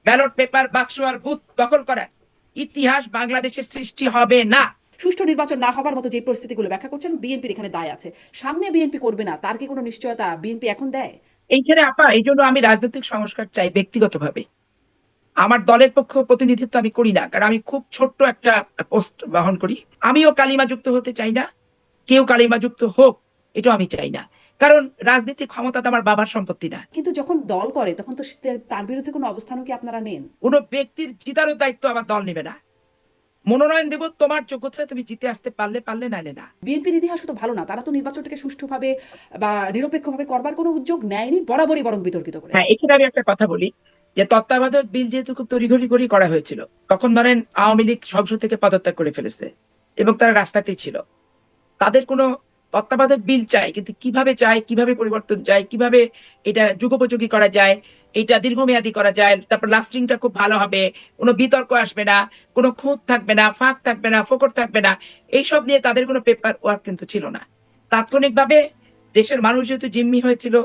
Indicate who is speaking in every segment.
Speaker 1: Ballot paper, বাক্স আর booth দখল করার ইতিহাস বাংলাদেশের সৃষ্টি হবে না।
Speaker 2: সুষ্ঠু নির্বাচন না হবার মতো যে পরিস্থিতিগুলো ব্যাখ্যা করছেন, বিএনপির এখানে দায় আছে। সামনে বিএনপি করবে না, তার কি কোনো নিশ্চয়তা বিএনপি এখন দেয়?
Speaker 1: এইখানে আপা, এই জন্য আমি রাজনৈতিক সংস্কার চাই ব্যক্তিগতভাবে। আমার দলের পক্ষ প্রতিনিধিত্ব আমি করি না, কারণ আমি খুব ছোট্ট একটা পোস্ট বহন করি। আমিও কালিমা যুক্ত হতে চাই না, কেউ কালিমা যুক্ত হোক এটা আমি চাই না, কারণ রাজনীতি ক্ষমতা তো আমার বাবার সম্পত্তি না।
Speaker 2: কিন্তু যখন দল করে তখন তো তার বিরুদ্ধে কোনো অবস্থানও কি আপনারা নেন?
Speaker 1: কোনো ব্যক্তির জিতারও দায়িত্ব আমার দল নেবে না। মনোনয়ন দেব তোমার যোগ্যতায়, তুমি জিতে আসতে পারলে পারলে, নাইলে না।
Speaker 2: বিএনপির ইতিহাস তো ভালো না, তারা তো নির্বাচনটাকে সুষ্ঠুভাবে বা নিরপেক্ষভাবে করবার কোনো উদ্যোগ নেয়নি, বরাবরই বরং বিতর্কিত
Speaker 1: হ্যাঁ,
Speaker 2: করেছে।
Speaker 1: এখানে আমি একটা কথা বলি, যে তত্ত্বাবধায়ক বিল যেহেতু খুব তড়িঘড়ি করে করা হয়েছিল, তখন ধরেন আওয়ামী লীগ সংসদ থেকে পদত্যাগ করে ফেলেছে এবং তারা রাস্তাতেই ছিল। তাদের কোনো তত্ত্বাবধায়ক বিল চাই, কিন্তু কিভাবে চাই, কিভাবে পরিবর্তন চাই, কিভাবে এটা যুগোপযোগী করা যায়, এটা দীর্ঘমেয়াদী করা যায়, তারপর লাস্টিংটা খুব ভালো হবে, কোনো বিতর্ক আসবে না, কোনো খুঁত থাকবে না, ফাঁক থাকবে না, ফোকর থাকবে না, এইসব নিয়ে তাদের কোনো পেপার ওয়ার্ক কিন্তু ছিল না। তাৎক্ষণিকভাবে দেশের মানুষ যেহেতু জিম্মি হয়েছিল,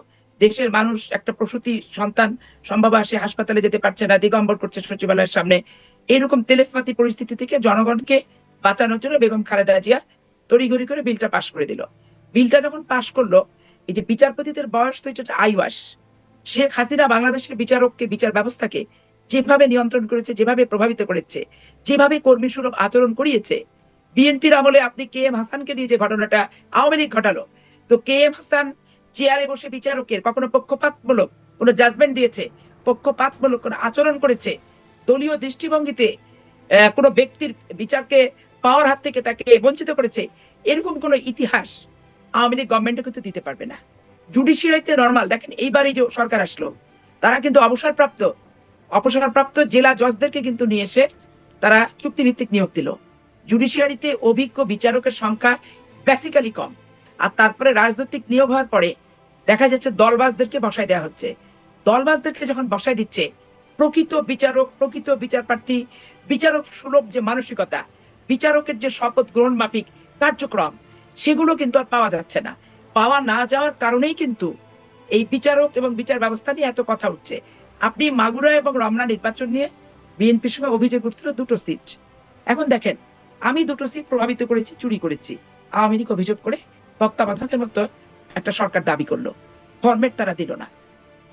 Speaker 1: দেশের মানুষ একটা প্রসূতি সন্তান সম্ভব আসে হাসপাতালে যেতে পারছে না, দিগম্বর করছে সচিবালয়ের সামনে, এরকম তেলেসমাতি পরিস্থিতি থেকে জনগণকে বাঁচানোর জন্য বেগম খালেদা জিয়া তড়িঘড়ি করে বিলটা পাশ করে দিল। বিলটা যখন পাশ করলো, এই যে বিচারপতিদের বয়স তো এটা আইওয়াস, শেখ হাসিনা বাংলাদেশের বিচারককে, বিচার ব্যবস্থাকে যেভাবে নিয়ন্ত্রণ করেছে, যেভাবে প্রভাবিত করেছে, যেভাবে কর্মী সুলভ আচরণ করিয়েছে। বিএনপির আমলে আপনি কে এম হাসানকে নিয়ে যে ঘটনাটা আওয়ামী লীগ ঘটালো, তো কে এম হাসান চেয়ারে বসে বিচারকের কখনো পক্ষপাতমূলক কোনো জাজমেন্ট দিয়েছে, পক্ষপাতমূলক কোনো আচরণ করেছে, দলীয় দৃষ্টিভঙ্গিতে কোনো ব্যক্তির বিচারকে পাওয়ার হাত থেকে তাকে বঞ্চিত করেছে, এরকম কোন ইতিহাস আওয়ামী লীগ গভর্নমেন্টও কিন্তু দিতে পারবে না। জুডিশিয়ারিতে নর্মাল দেখেন, এইবারই যে সরকার আসলো, তারা কিন্তু অবসরপ্রাপ্ত জেলা জজদেরকে কিন্তু নিয়ে এসে তারা চুক্তিভিত্তিক নিয়োগ দিল। জুডিশিয়ারিতে অভিজ্ঞ বিচারকের সংখ্যা বেসিক্যালি কম। আর তারপরে রাজনৈতিক নিয়োগ হওয়ার পরে দেখা যাচ্ছে দলবাজদেরকে বসায় দেওয়া হচ্ছে। দলবাজদেরকে যখন বসায় দিচ্ছে, প্রকৃত বিচারক, প্রকৃত বিচারপ্রার্থী, বিচারক সুলভ যে মানসিকতা, বিচারকের যে শপথ গ্রহণ মাফিক কার্যক্রম, সেগুলো কিন্তু আর পাওয়া যাচ্ছে না। পাওয়া না যাওয়ার কারণেই কিন্তু এই বিচারক এবং বিচার ব্যবস্থা নিয়ে এত কথা উঠছে। আপনি মাগুরা এবং রমনা নির্বাচন নিয়ে বিএনপির সময় অভিযোগ উঠছিল 2টো সিট। এখন দেখেন, আমি 2টো সিট প্রভাবিত করেছি, চুরি করেছি, আওয়ামী লীগ অভিযোগ করে তত্ত্বাবধায়কের মতো একটা সরকার দাবি করলো, ফরমেট তারা দিল না,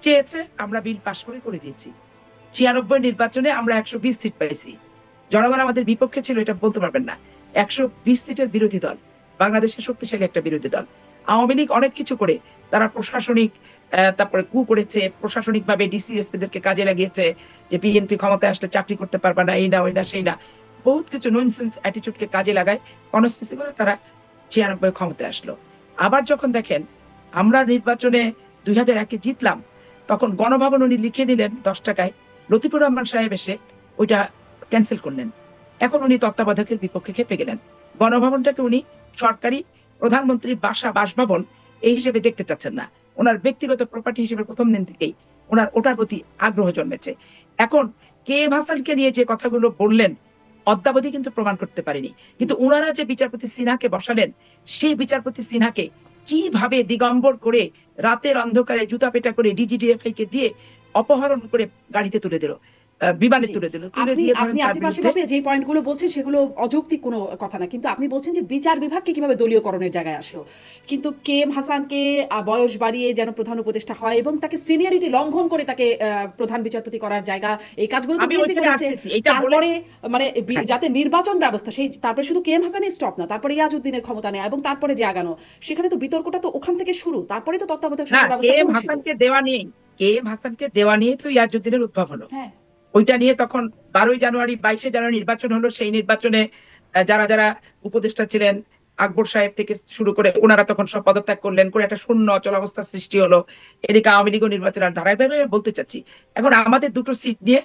Speaker 1: চেয়েছে আমরা বিল পাশ করে দিয়েছি। 96 নির্বাচনে আমরা 120 সিট পাইছি। জনগণ আমাদের বিপক্ষে ছিল এটা বলতে পারবেন না। 120 সিটের বিরোধী দল, বাংলাদেশের শক্তিশালী একটা বিরোধী দল। আওয়ামী লীগ অনেক কিছু করে তারা প্রশাসনিক তারপরে কু করেছে, প্রশাসনিক ভাবে ডিসিএসপি দেরকে কাজে লাগিয়েছে, যে বিএনপি ক্ষমতায় আসলে চাকরি করতে পারবে না, এই না ওই না সেই না, বহুত কিছু ননসেন্স অ্যাটিটিউডকে কাজে লাগায় কনস্পিরেসি করে তারা 96 ক্ষমতায় আসলো। আবার যখন দেখেন আমরা নির্বাচনে 2001-এ জিতলাম, তখন গণভবন উনি লিখে নিলেন 10 টাকায়, লতিফুর রহমান সাহেব এসে ওইটা ক্যান্সেল করলেন। এখন উনি তত্ত্বাবধায়কের বিপক্ষে খেপে গেলেন। গণভবনটাকে উনি সরকারি প্রধানমন্ত্রীর বাসভবন এই হিসেবে দেখতে চাচ্ছেন না, ওনার ব্যক্তিগত প্রপার্টি হিসেবে প্রথম দিন থেকেই ওনার ওটার প্রতি আগ্রহ জন্মেছে। এখন কে এম হাসানকে নিয়ে যে কথাগুলো বললেন, অদ্যাবধি কিন্তু প্রমাণ করতে পারেনি, কিন্তু ওনারা যে বিচারপতি সিনহাকে বসালেন, সেই বিচারপতি সিনহাকে কিভাবে দিগম্বর করে রাতের অন্ধকারে জুতা পেটা করে ডিজিডিএফআই কে দিয়ে অপহরণ করে গাড়িতে তুলে দিল, বিমানে
Speaker 2: জি।
Speaker 1: তুলে দিল, তুলে
Speaker 2: আপনি
Speaker 1: দিয়ে ধরেন
Speaker 2: আপনি
Speaker 1: তার
Speaker 2: আসিফ
Speaker 1: বিরুদ্ধে।
Speaker 2: ভাবে যে পয়েন্টগুলো বলছেন সেগুলো অযৌক্তিক কোনো কথা না। কিন্তু আপনি বলছেন যে বিচার বিভাগকে কিভাবে দলীয়করণের জায়গায় আসলো। কিন্তু কে এম হাসানকে বয়স বাড়িয়ে যেন প্রধান উপদেষ্টা হয় এবং তাকে সিনিয়রিটি লঙ্ঘন করে তাকে প্রধান বিচারপতি করার জায়গা, এই কাজগুলো তো
Speaker 1: আমি
Speaker 2: বিএনপি
Speaker 1: ওইখানে
Speaker 2: করেছে।
Speaker 1: আসতেছি, এটা বলে।
Speaker 2: তারপরে মানে
Speaker 1: হ্যাঁ,
Speaker 2: যাতে নির্বাচন ব্যবস্থা সেই, তারপরে শুধু কে এম হাসানই স্টপ না, তারপরে ইয়াজউদ্দিনের ক্ষমতা নেয় এবং তারপরে যে আগানো, সেখানে তো বিতর্কটা তো ওখান থেকে শুরু, তারপরে তো তত্ত্বাবধায়ক
Speaker 1: না,
Speaker 2: সরকার
Speaker 1: কে
Speaker 2: ব্যবস্থা
Speaker 1: এম
Speaker 2: কলুষিত।
Speaker 1: হাসানকে দেওয়া নিয়ে, তো ইয়াজউদ্দিনের উদ্ভব হলো।
Speaker 2: হ্যাঁ।
Speaker 1: ওইটা নিয়ে তখন 12ই জানুয়ারি 22শে জানুয়ারি নির্বাচন হলো। সেই নির্বাচনে যারা যারা উপদেষ্টা ছিলেন, আকবর সাহেব থেকে শুরু করে ওনারা তখন সব পদত্যাগ করলেন, করে একটা শূন্য অচল অবস্থার সৃষ্টি হলো। এদিকে আওয়ামী লীগ নির্বাচন আর ধারাবাহিকভাবে বলতে চাচ্ছি, এখন আমাদের 2টো সিট নিয়ে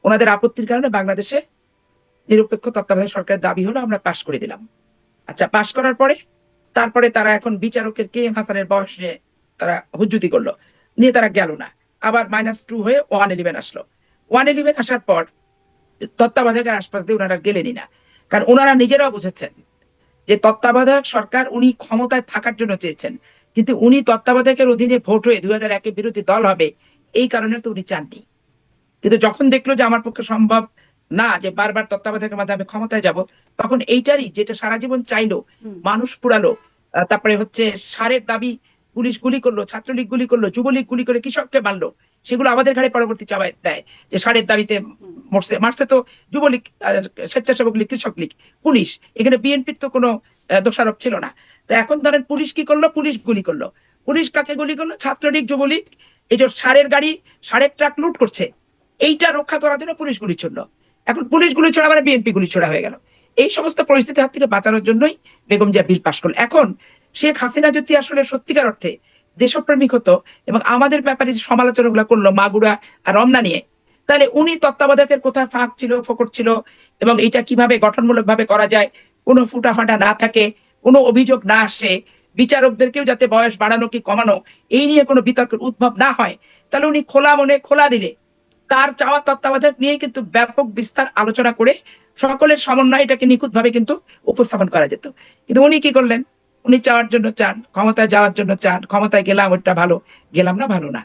Speaker 1: ওনাদের আপত্তির কারণে বাংলাদেশে নিরপেক্ষ তত্ত্বাবধায়ক সরকারের দাবি হলো, আমরা পাশ করে দিলাম। আচ্ছা, পাশ করার পরে তারপরে তারা এখন বিচারকের কে এম হাসানের বয়স নিয়ে তারা হুজ্জুতি করলো, নিয়ে তারা গেল না, আবার -2 হয়ে 111 আসলো। 111 আসার পর তত্ত্বাবধায়কের আশপাশ দিয়ে ওনারা গেলেনই না, কারণ ওনারা নিজেরাও বুঝেছেন যে তত্ত্বাবধায়ক সরকার উনি ক্ষমতায় থাকার জন্য চেয়েছেন, কিন্তু উনি তত্ত্বাবধায়কের অধীনে ভোট হয়ে 2001-এ বিরোধী দল হবে, এই কারণে তো উনি চাননি। কিন্তু যখন দেখলো যে আমার পক্ষে সম্ভব না, যে বারবার তত্ত্বাবধায়কের মাধ্যমে আমি ক্ষমতায় যাব, তখন এইটারই যেটা সারা জীবন চাইলো,
Speaker 2: হুম।
Speaker 1: মানুষ পুরালো, তারপরে হচ্ছে সারের দাবি, পুলিশ গুলি করলো, ছাত্রলীগ গুলি করলো, যুবলীগ গুলি করে কৃষককে মারলো, সেগুলো আমাদের ঘাড়ে পরবর্তী চাপায় দেয় যে সারের দাবিতে
Speaker 2: হুম।
Speaker 1: মারছে তো যুবলীগ, স্বেচ্ছাসেবক লীগ, কৃষক লীগ, পুলিশ। এখানে বিএনপির তো কোনো দোষারোপ ছিল না। তো এখন ধরেন পুলিশ কি করলো, পুলিশ গুলি করলো। পুলিশ কাকে গুলি করলো? ছাত্রলীগ, যুবলীগ। এই যে সারের গাড়ি, সারের ট্রাক লুট করছে, এইটা রক্ষা করার জন্য পুলিশ গুলি ছুড়লো। এখন পুলিশ গুলি ছোড়া মানে বিএনপি গুলি ছোড়া হয়ে গেল। এই সমস্ত পরিস্থিতির হাত থেকে বাঁচানোর জন্যই বেগম জিয়া বিল পাশ করলো। এখন শেখ হাসিনা যদি আসলে সত্যিকার অর্থে দেশপ্রেমিক হতো এবং আমাদের ব্যাপারে যে সমালোচনা গুলা করলো মাগুরা আর রমনা নিয়ে, তাহলে উনি তত্ত্বাবধায়কের কোথায় ফাঁক ছিল, ফোকট ছিল, এবং এটা কিভাবে গঠনমূলক ভাবে করা যায়, কোনো ফুটাফাটা না থাকে, কোনো অভিযোগ না আসে, বিচারকদেরকেও যাতে বয়স বাড়ানো কি কমানো এই নিয়ে কোনো বিতর্কের উদ্ভব না হয়, তাহলে উনি খোলা মনে খোলা দিলে তার চাওয়া তত্ত্বাবধায়ক নিয়ে কিন্তু ব্যাপক বিস্তার আলোচনা করে সকলের সমন্বয়ে এটাকে নিখুঁত ভাবে কিন্তু উপস্থাপন করা যেত। কিন্তু উনি কি করলেন? উনি চাওয়ার জন্য চান, ক্ষমতায় যাওয়ার জন্য চান, ক্ষমতায় গেলাম ওইটা ভালো, গেলাম না ভালো না।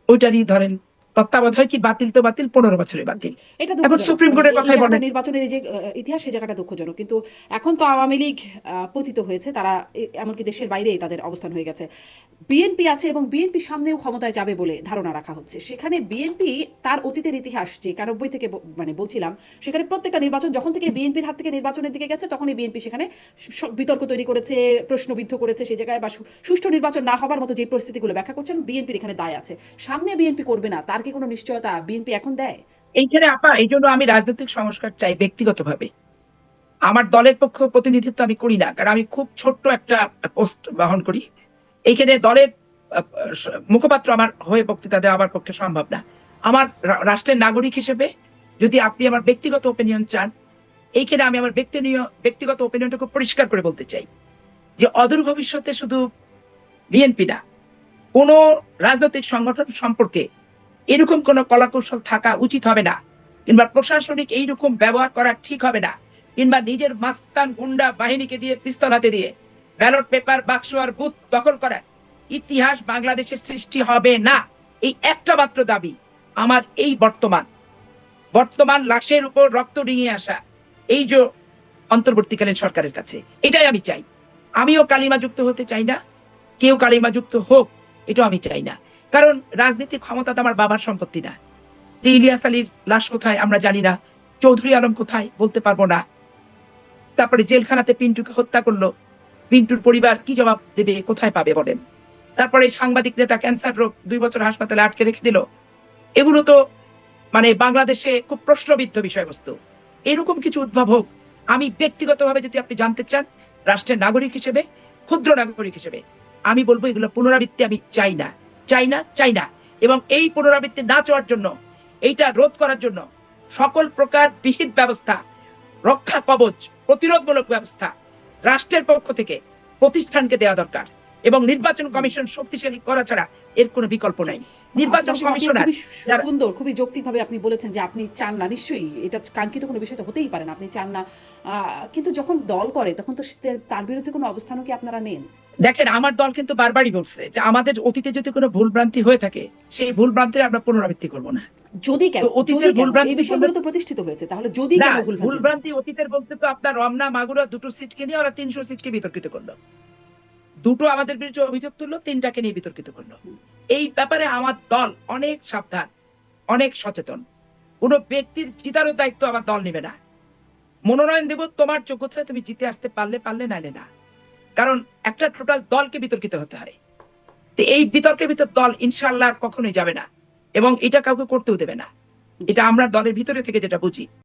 Speaker 1: ওইটারই ধরেন তত্ত্বাবধায়ক কি বাতিল তো বাতিল, 15 বছরে বাতিল।
Speaker 2: এটা
Speaker 1: এখন
Speaker 2: দুঃখজনক।
Speaker 1: সুপ্রিম
Speaker 2: মানে
Speaker 1: কোর্টের
Speaker 2: এই
Speaker 1: কথাই
Speaker 2: জায়গাটা
Speaker 1: বলেন।
Speaker 2: নির্বাচনের এই যে ইতিহাস, সেই জায়গাটা দুঃখজনক। কিন্তু এখন তো আওয়ামী লীগ পতিত হয়েছে, তারা এমনকি দেশের বাইরে তাদের অবস্থান হয়ে গেছে। বিএনপি আছে এবং বিএনপি সামনেও ক্ষমতায় যাবে বলে ধারণা রাখা হচ্ছে। সেখানে বিএনপি তার অতীতের ইতিহাস যে 91 থেকে মানে বলছিলাম, সেখানে প্রত্যেকটা নির্বাচন যখন থেকে বিএনপির হাত থেকে নির্বাচনের দিকে গেছে, তখনই বিএনপি সেখানে বিতর্ক তৈরি করেছে, প্রশ্নবিদ্ধ করেছে সেই জায়গায়, বা সুষ্ঠু নির্বাচন না হবার মতো যে পরিস্থিতিগুলো ব্যাখ্যা করছেন, বিএনপির এখানে দায় আছে। সামনে বিএনপি করবে না, তার কি কোনো নিশ্চয়তা বিএনপি এখন দেয়?
Speaker 1: এইখানে আপা, এই জন্য আমি রাজনৈতিক সংস্কার চাই ব্যক্তিগতভাবে। আমার দলের পক্ষ প্রতিনিধিত্ব আমি করি না, কারণ আমি খুব ছোট্ট একটা পোস্ট বহন করি। এইখানে দলের মুখপাত্র আমার হয়ে বক্তৃতা দেওয়া আমার পক্ষে সম্ভব না। আমার রাষ্ট্রের নাগরিক হিসেবে যদি আপনি আমার ব্যক্তিগত ওপিনিয়ন চান, এইখানে আমি আমার ব্যক্তিগত ওপিনিয়নটা খুব পরিষ্কার করে বলতে চাই যে অদূর ভবিষ্যতে শুধু বিএনপি না, কোন রাজনৈতিক সংগঠন সম্পর্কে এরকম কোন কলাকৌশল থাকা উচিত হবে না, কিংবা প্রশাসনিক এইরকম ব্যবহার করা ঠিক হবে না, কিংবা নিজের মাস্তান গুন্ডা বাহিনীকে দিয়ে পিস্তল হাতে দিয়ে ব্যালট পেপার, বাক্স আর বুথ দখল করার ইতিহাস বাংলাদেশের সৃষ্টি হবে না। এই একটা মাত্র দাবি আমার। এই বর্তমান লাশের উপর রক্ত ডিঙিয়ে আসা এই যে অন্তর্বর্তীকালীন সরকারের কাছে, এটাই আমি চাই। আমিও কালিমা যুক্ত হতে চাই না, কেউ কালিমা যুক্ত হোক এটাও আমি চাই না। কারণ রাজনীতি ক্ষমতা তো আমার বাবার সম্পত্তি না। যে ইলিয়াস আলীর লাশ কোথায় আমরা জানি না, চৌধুরী আলম কোথায় বলতে পারবো না, তারপরে জেলখানাতে পিন্টুকে হত্যা করলো, পিন্টুর পরিবার কি জবাব দেবে, কোথায় পাবে বলেন? তারপরে সাংবাদিক নেতা ক্যান্সার রোগ 2 বছর হাসপাতালে আটকে রেখে দিল। এগুলো তো মানে বাংলাদেশে খুব প্রশ্নবিদ্ধ বিষয়বস্তু। এরকম কিছু উদ্ভব হোক, আমি ব্যক্তিগতভাবে, যদি আপনি জানতে চান, রাষ্ট্রের নাগরিক হিসেবে, ক্ষুদ্র নাগরিক হিসেবে আমি বলবো এগুলো পুনরাবৃত্তি আমি চাই না, চাই না, চাই না। এবং এই পুনরাবৃত্তি না চাওয়ার জন্য, এইটা রোধ করার জন্য সকল প্রকার বিহিত ব্যবস্থা, রক্ষা কবচ, প্রতিরোধমূলক ব্যবস্থা রাষ্ট্রের পক্ষ থেকে প্রতিষ্ঠানকে দেওয়া দরকার, এবং নির্বাচন কমিশন শক্তিশালী করা ছাড়া এর কোনো বিকল্প নাই। নির্বাচন
Speaker 2: আসলে আপনি
Speaker 1: কমিশনার
Speaker 2: খুবই সুন্দর, খুবই যৌক্তিকভাবে আপনি বলেছেন যে আপনি চান না, নিশ্চয়ই এটা কাঙ্ক্ষিত কোনো বিষয় তো হতেই পারে না, আপনি চান না। কিন্তু যখন দল করে তখন তো তার বিরুদ্ধে কোনো অবস্থানও কি আপনারা নেন?
Speaker 1: দেখেন, আমার দল কিন্তু বারবারই বলছে যে আমাদের অতীতে যদি কোনো ভুলভ্রান্তি হয়ে থাকে, সেই ভুলভ্রান্তির আমরা পুনরাবৃত্তি করবো না।
Speaker 2: যদি কেন,
Speaker 1: তো
Speaker 2: যদি
Speaker 1: অতীতের
Speaker 2: কেন
Speaker 1: ভুলভ্রান্তি
Speaker 2: এই বিষয়গুলো তো প্রতিষ্ঠিত হয়েছে, তাহলে যদি
Speaker 1: না,
Speaker 2: কেন ভুলভ্রান্তি?
Speaker 1: ভুলভ্রান্তি অতীতের বলতে তো আপনার রমনা মাগুরা দুটো সিটকে নিয়ে ওরা 300 সিটকে বিতর্কিত করলো। দুটো আমাদের বিরুদ্ধে অভিযোগ তুললো, 3টাকে নিয়ে বিতর্কিত করলো। এই ব্যাপারে আমার দল অনেক সাবধান, অনেক সচেতন। কোন ব্যক্তির জিতারও দায়িত্ব আমার দল নেবে না। মনোনয়ন দেব তোমার যোগ্যতায় তুমি জিতে আসতে পারলে পারলে, নাইলে না। কারণ একটা টোটাল দলকে বিতর্কিত হতে হয়। তো এই বিতর্কের ভিতর দল ইনশাআল্লাহ কখনোই যাবে না, এবং এটা কাউকে করতেও দেবে না। এটা আমরা দলের ভিতরে থেকে যেটা বুঝি।